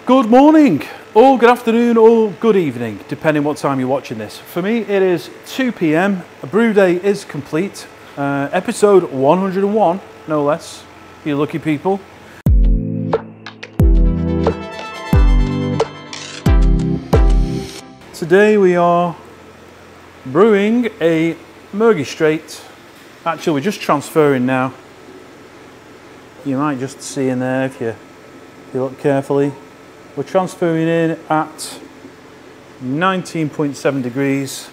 Good morning, or good afternoon, or good evening, depending what time you're watching this. For me, it is 2 p.m. A brew day is complete. Episode 101, no less. You lucky people. Today we are brewing a Murgy Straight. Actually, we're just transferring now. You might just see in there if you look carefully. We're transferring in at 19.7 degrees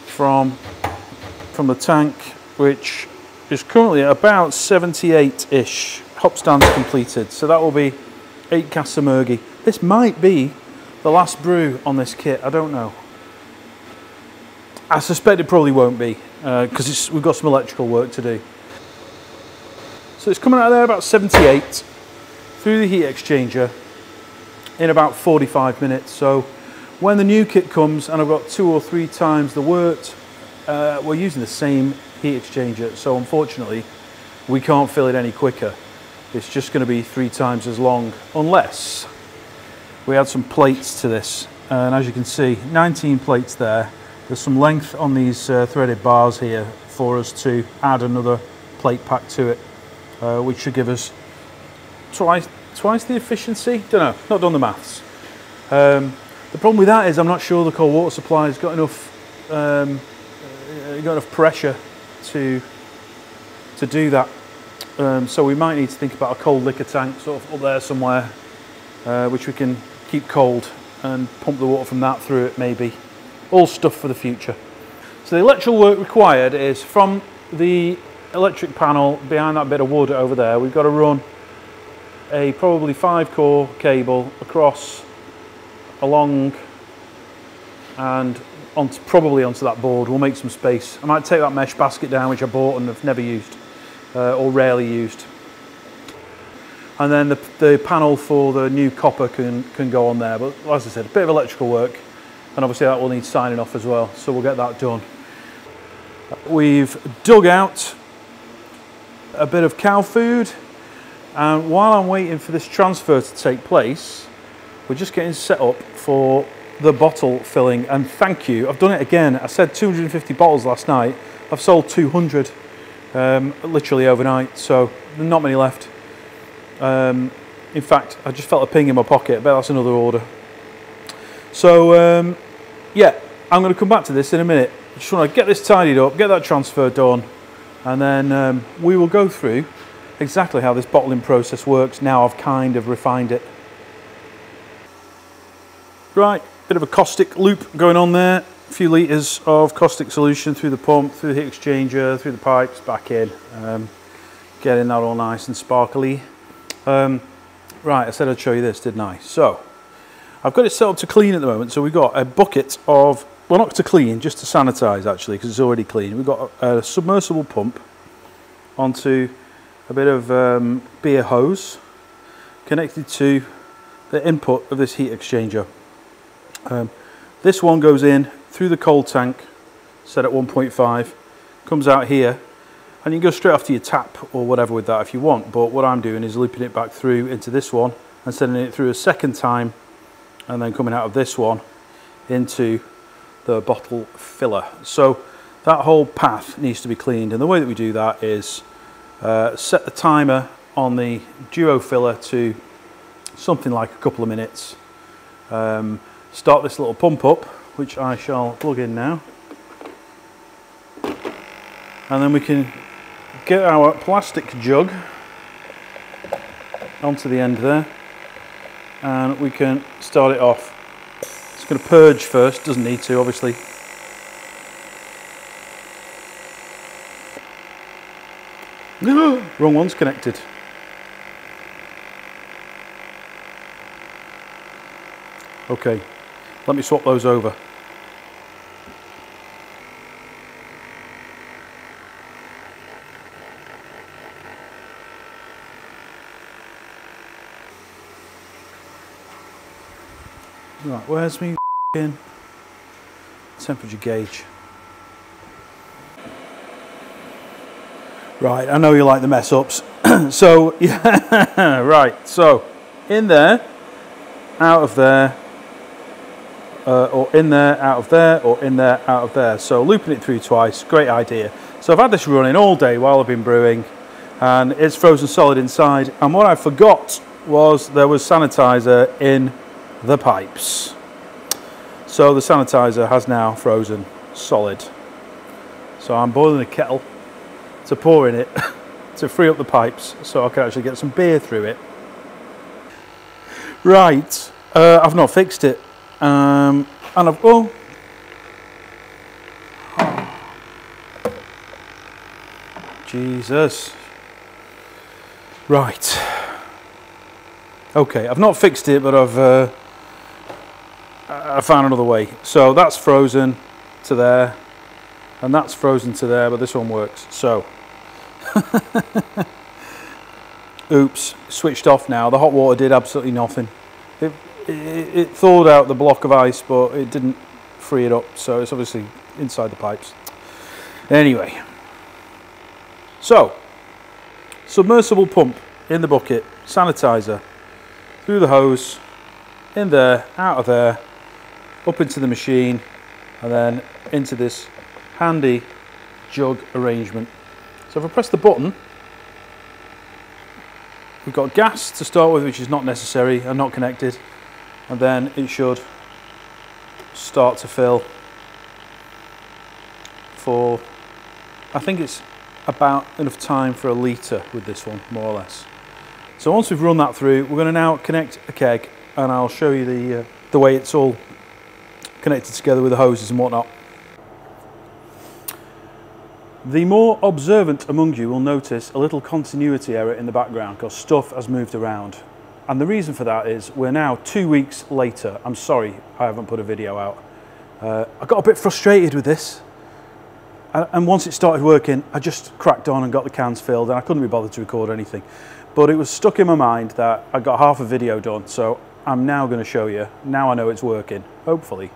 from the tank, which is currently at about 78-ish. Hop stands completed, so that will be 8 casks of Murgy. This might be the last brew on this kit, I don't know. I suspect it probably won't be, because we've got some electrical work to do. So it's coming out of there about 78 through the heat exchanger in about 45 minutes. So when the new kit comes and I've got 2 or 3 times the wort, we're using the same heat exchanger, so unfortunately we can't fill it any quicker. It's just going to be 3 times as long, unless we add some plates to this. And as you can see, 19 plates there. There's some length on these threaded bars here for us to add another plate pack to it, which should give us twice the efficiency? Don't know, not done the maths. The problem with that is I'm not sure the cold water supply has got enough pressure to do that. So we might need to think about a cold liquor tank sort of up there somewhere, which we can keep cold and pump the water from that through it maybe. All stuff for the future. So the electrical work required is from the electric panel behind that bit of wood over there. We've got to run a probably 5-core cable across, along, and probably onto that board. We'll make some space. I might take that mesh basket down, which I bought and have never used, or rarely used. And then the panel for the new copper can go on there. But as I said, a bit of electrical work, and obviously that will need signing off as well. So we'll get that done. We've dug out a bit of cow food. And while I'm waiting for this transfer to take place, we're just getting set up for the bottle filling. And thank you, I've done it again. I said 250 bottles last night. I've sold 200 literally overnight, so not many left. In fact, I just felt a ping in my pocket. I bet that's another order. So yeah, I'm going to come back to this in a minute. I just want to get this tidied up, get that transfer done, and then we will go through exactly how this bottling process works now I've kind of refined it. Right, bit of a caustic loop going on there. A few litres of caustic solution through the pump, through the heat exchanger, through the pipes, back in. Getting that all nice and sparkly. Right, I said I'd show you this, didn't I? So, I've got it set up to clean at the moment. So we've got a bucket of, well, not to clean, just to sanitize actually, because it's already clean. We've got a submersible pump onto a bit of beer hose connected to the input of this heat exchanger. This one goes in through the cold tank, set at 1.5, comes out here, and you can go straight off to your tap or whatever with that if you want. But what I'm doing is looping it back through into this one and sending it through a second time, and then coming out of this one into the bottle filler. So that whole path needs to be cleaned, and the way that we do that is set the timer on the Duofiller to something like a couple of minutes. Start this little pump up, which I shall plug in now. And then we can get our plastic jug onto the end there, and we can start it off. It's going to purge first, doesn't need to obviously. No, wrong one's connected. Okay, let me swap those over. Right, where's my temperature gauge? Right, I know you like the mess ups. So, yeah, right, so in there out of there, or in there, out of there, or in there, out of there. So looping it through twice, great idea. So I've had this running all day while I've been brewing, and it's frozen solid inside. And what I forgot was there was sanitizer in the pipes. So the sanitizer has now frozen solid. So I'm boiling a kettle to pour in it to free up the pipes so I can actually get some beer through it. Right, I've not fixed it. And I've, oh. Jesus. Right. Okay, I've not fixed it, but I found another way. So that's frozen to there, and that's frozen to there, but this one works. So, oops, switched off now. The hot water did absolutely nothing. It thawed out the block of ice, but it didn't free it up, so it's obviously inside the pipes. Anyway, so submersible pump in the bucket, sanitizer through the hose, in there, out of there, up into the machine, and then into this handy jug arrangement. So if I press the button, we've got gas to start with, which is not necessary and not connected, and then it should start to fill for, I think it's about enough time for a litre with this one, more or less. So once we've run that through, we're going to now connect a keg, and I'll show you the way it's all connected together with the hoses and whatnot. The more observant among you will notice a little continuity error in the background because stuff has moved around. And the reason for that is we're now 2 weeks later. I'm sorry I haven't put a video out. I got a bit frustrated with this. And once it started working, I just cracked on and got the cans filled, and I couldn't be bothered to record anything. But it was stuck in my mind that I got half a video done, so I'm now going to show you, now I know it's working, hopefully.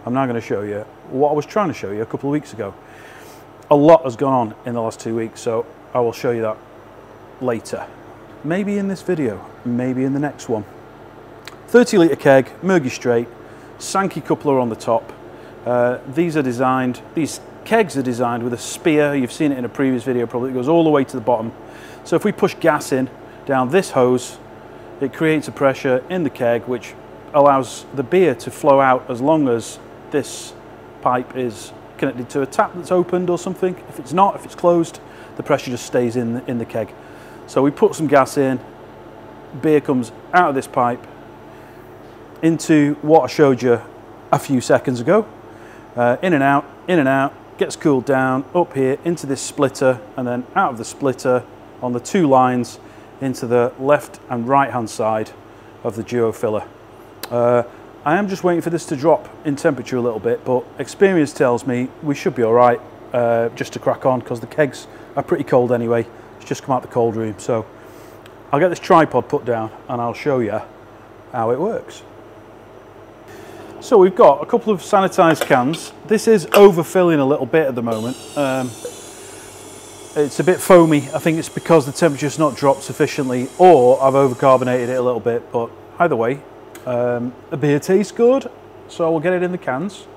I'm now going to show you what I was trying to show you a couple of weeks ago. A lot has gone on in the last 2 weeks, so I will show you that later. Maybe in this video, maybe in the next one. 30 litre keg, Murgy straight, Sankey coupler on the top. These kegs are designed with a spear. You've seen it in a previous video probably. It goes all the way to the bottom. So if we push gas in down this hose, it creates a pressure in the keg which allows the beer to flow out as long as this pipe is connected to a tap that's opened or something. If it's not, if it's closed, the pressure just stays in the keg. So we put some gas in, beer comes out of this pipe into what I showed you a few seconds ago. In and out, gets cooled down, up here into this splitter, and then out of the splitter on the two lines into the left and right hand side of the Duofiller. I am just waiting for this to drop in temperature a little bit, but experience tells me we should be all right just to crack on because the kegs are pretty cold anyway. It's just come out the cold room. So I'll get this tripod put down and I'll show you how it works. So we've got a couple of sanitized cans. This is overfilling a little bit at the moment. It's a bit foamy. I think it's because the temperature's not dropped sufficiently, or I've overcarbonated it a little bit, but either way, the beer tastes good, so we'll get it in the cans.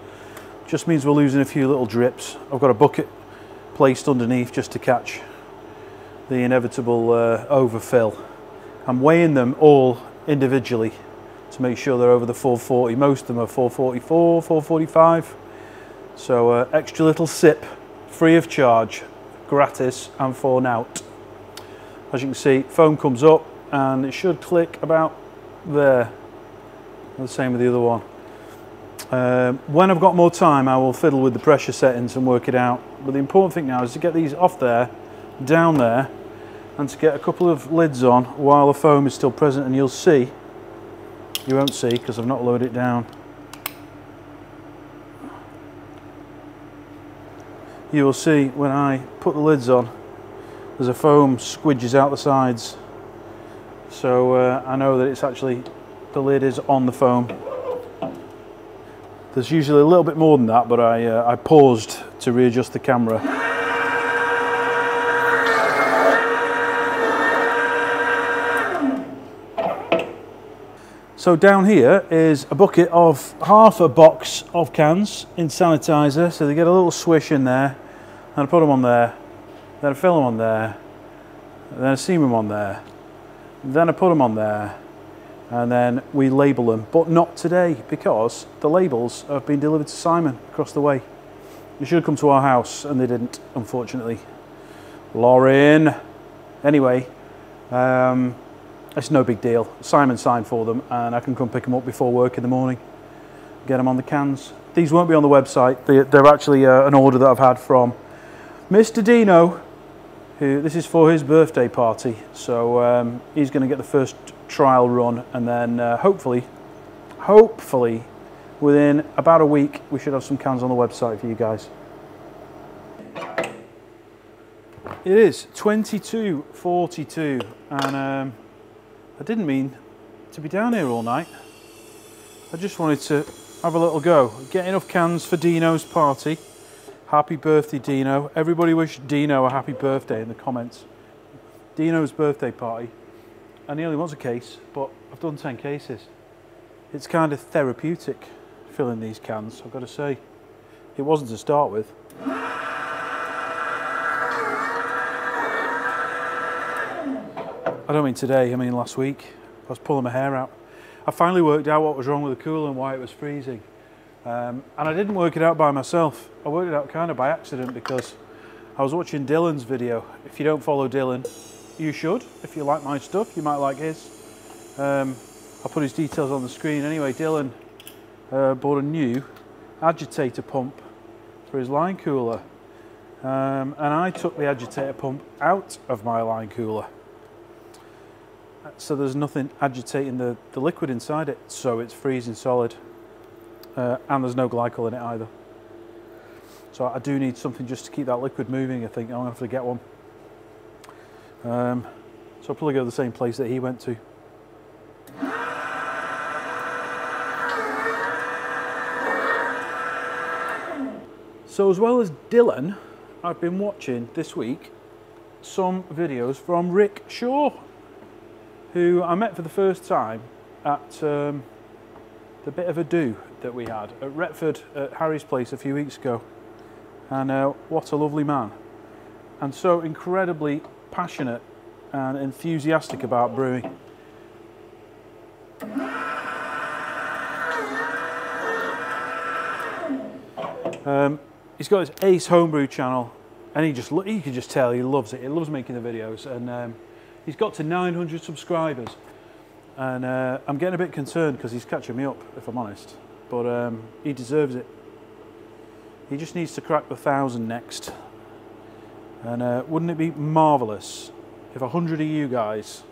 Just means we're losing a few little drips. I've got a bucket placed underneath just to catch the inevitable overfill. I'm weighing them all individually to make sure they're over the 440. Most of them are 444, 445. So extra little sip, free of charge, gratis and for nout. As you can see, foam comes up and it should click about there. The same with the other one. When I've got more time, I will fiddle with the pressure settings and work it out. But the important thing now is to get these off there, down there, and to get a couple of lids on while the foam is still present. And you'll see, you won't see because I've not lowered it down. You will see when I put the lids on, there's a foam squidges out the sides. So I know that it's actually, the lid is on the foam. There's usually a little bit more than that, but I paused to readjust the camera. So down here is a bucket of half a box of cans in sanitizer, so they get a little swish in there, and I put them on there, then I fill them on there, then I seam them on there, then I put them on there, and then we label them, but not today because the labels have been delivered to Simon across the way. They should have come to our house and they didn't, unfortunately. Lauren. Anyway, it's no big deal. Simon signed for them and I can come pick them up before work in the morning, get them on the cans. These won't be on the website. They're actually an order that I've had from Mr. Dino, who, this is for his birthday party. So he's going to get the first trial run, and then hopefully within about a week we should have some cans on the website for you guys. It is 22:42 and I didn't mean to be down here all night. I just wanted to have a little go, get enough cans for Dino's party. Happy birthday, Dino. Everybody wish Dino a happy birthday in the comments. Dino's birthday party. I nearly wants a case, but I've done 10 cases. It's kind of therapeutic filling these cans, I've got to say. It wasn't to start with. I don't mean today, I mean last week. I was pulling my hair out. I finally worked out what was wrong with the cooler and why it was freezing. And I didn't work it out by myself. I worked it out kind of by accident because I was watching Dylan's video. If you don't follow Dylan, you should. If you like my stuff, you might like his. I'll put his details on the screen. Anyway, Dylan bought a new agitator pump for his line cooler. And I took the agitator pump out of my line cooler. So there's nothing agitating the liquid inside it, so it's freezing solid. And there's no glycol in it either. So I do need something just to keep that liquid moving. I think I'm going to have to get one. So I'll probably go to the same place that he went to. So as well as Dylan, I've been watching this week some videos from Rick Shaw, who I met for the first time at the bit of a do that we had at Retford at Harry's place a few weeks ago. And what a lovely man. And so incredibly passionate and enthusiastic about brewing. He's got his Ace Homebrew channel, and you can just tell he loves it. He loves making the videos, and he's got to 900 subscribers. And I'm getting a bit concerned because he's catching me up, if I'm honest. But he deserves it. He just needs to crack the 1,000 next. And wouldn't it be marvellous if 100 of you guys,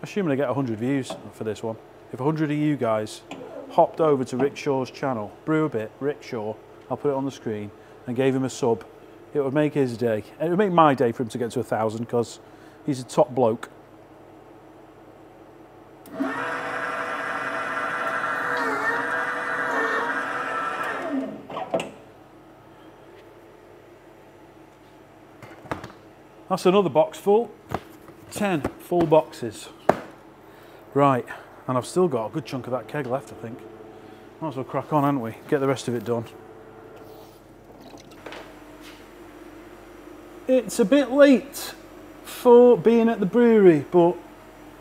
assuming I get 100 views for this one, if 100 of you guys hopped over to Rick Shaw's channel, Brew a Bit, Rick Shaw, I'll put it on the screen, and gave him a sub, it would make his day. And it would make my day for him to get to 1,000 because he's a top bloke. That's another box full. 10 full boxes. Right, and I've still got a good chunk of that keg left, I think. Might as well crack on, haven't we? Get the rest of it done. It's a bit late for being at the brewery, but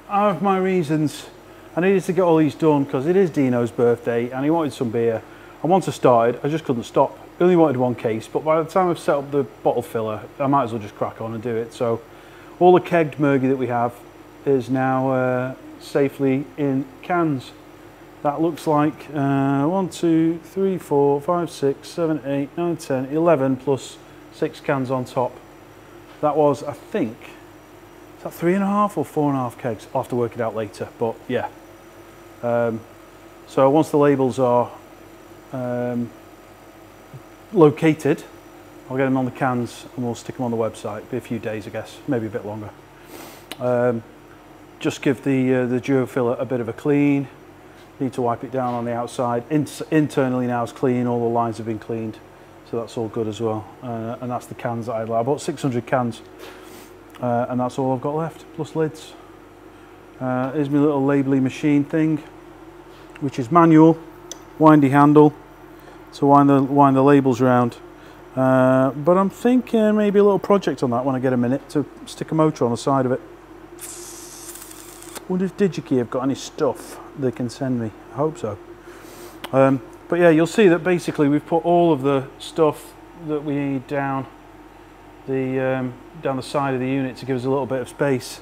I have my reasons. I needed to get all these done because it is Dino's birthday and he wanted some beer. And once I started, I just couldn't stop. I only wanted one case, but by the time I've set up the bottle filler, I might as well just crack on and do it. So all the kegged Murgy that we have is now safely in cans. That looks like 1, 2, 3, 4, 5, 6, 7, 8, 9, 10, 11 plus 6 cans on top. That was, I think, is that 3.5 or 4.5 kegs? I'll have to work it out later, but yeah. So once the labels are located, I'll get them on the cans and we'll stick them on the website. Be a few days, I guess, maybe a bit longer. Just give the Duofiller a bit of a clean. Need to wipe it down on the outside. Internally now it's clean, all the lines have been cleaned, so that's all good as well. And that's the cans that I bought 600 cans, and that's all I've got left, plus lids. Here's my little labelling machine thing, which is manual, windy handle to wind the labels around. But I'm thinking maybe a little project on that when I get a minute, to stick a motor on the side of it. Wonder if DigiKey have got any stuff they can send me. I hope so. But yeah, you'll see that basically we've put all of the stuff that we need down the side of the unit to give us a little bit of space.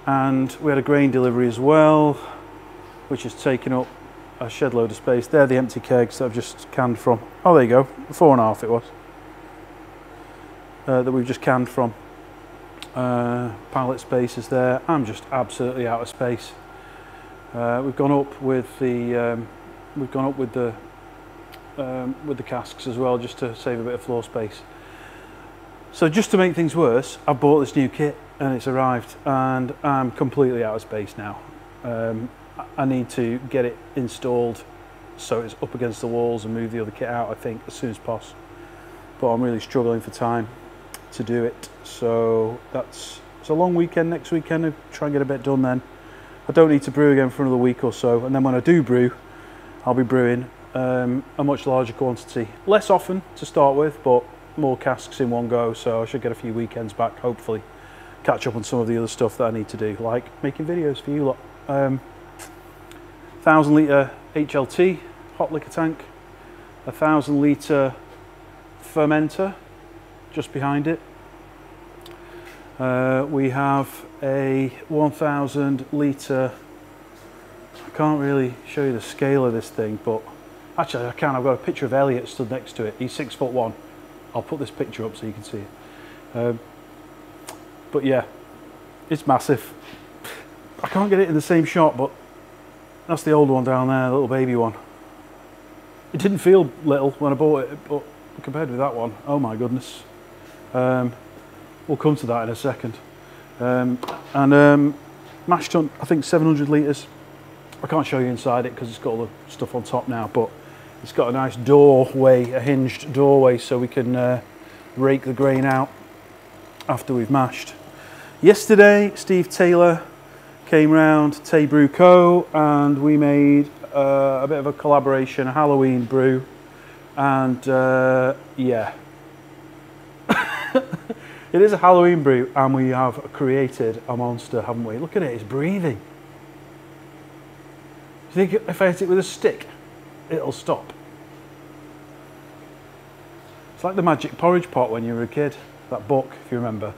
And we had a grain delivery as well, which has taken up a shed load of space. They're the empty kegs that I've just canned from. Oh, there you go, 4.5 it was. That we've just canned from. Pallet space is there. I'm just absolutely out of space. We've gone up with the casks as well, just to save a bit of floor space. So just to make things worse, I bought this new kit and it's arrived, and I'm completely out of space now. I need to get it installed so it's up against the walls and move the other kit out, I think, as soon as possible. But I'm really struggling for time to do it. So it's a long weekend next weekend. I'll try and get a bit done then. I don't need to brew again for another week or so, and then when I do brew, I'll be brewing a much larger quantity. Less often to start with, but more casks in one go, so I should get a few weekends back, hopefully. Catch up on some of the other stuff that I need to do, like making videos for you lot. 1,000 litre HLT, hot liquor tank, 1,000 litre fermenter just behind it. We have a 1,000 litre, I can't really show you the scale of this thing, but actually I can. I've got a picture of Elliot stood next to it. He's 6'1". I'll put this picture up so you can see it. But yeah, it's massive. I can't get it in the same shot, but that's the old one down there, the little baby one. It didn't feel little when I bought it, but compared with that one, oh my goodness. We'll come to that in a second. Mash tun, I think 700 litres. I can't show you inside it because it's got all the stuff on top now, but it's got a nice doorway, a hinged doorway, so we can rake the grain out after we've mashed. Yesterday, Steve Taylor came round, Tay Brew Co, and we made a bit of a collaboration, a Halloween brew, and yeah. It is a Halloween brew, and we have created a monster, haven't we? Look at it, it's breathing. Do you think if I hit it with a stick, it'll stop? It's like the magic porridge pot when you were a kid, that book, if you remember.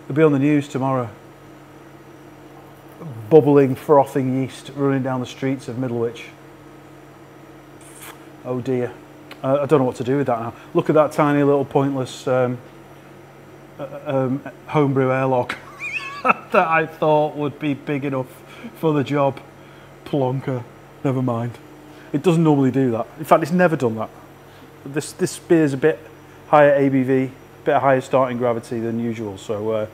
It'll be on the news tomorrow. Bubbling, frothing yeast running down the streets of Middlewich. Oh dear. I don't know what to do with that now. Look at that tiny little pointless homebrew airlock that I thought would be big enough for the job. Plonker. Never mind. It doesn't normally do that. In fact, it's never done that. This beer's a bit higher ABV, a bit higher starting gravity than usual, so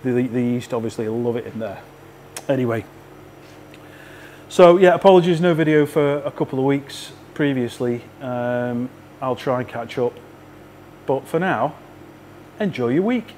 the yeast obviously will love it in there. Anyway, so yeah, apologies, no video for a couple of weeks previously. I'll try and catch up, but for now, enjoy your week.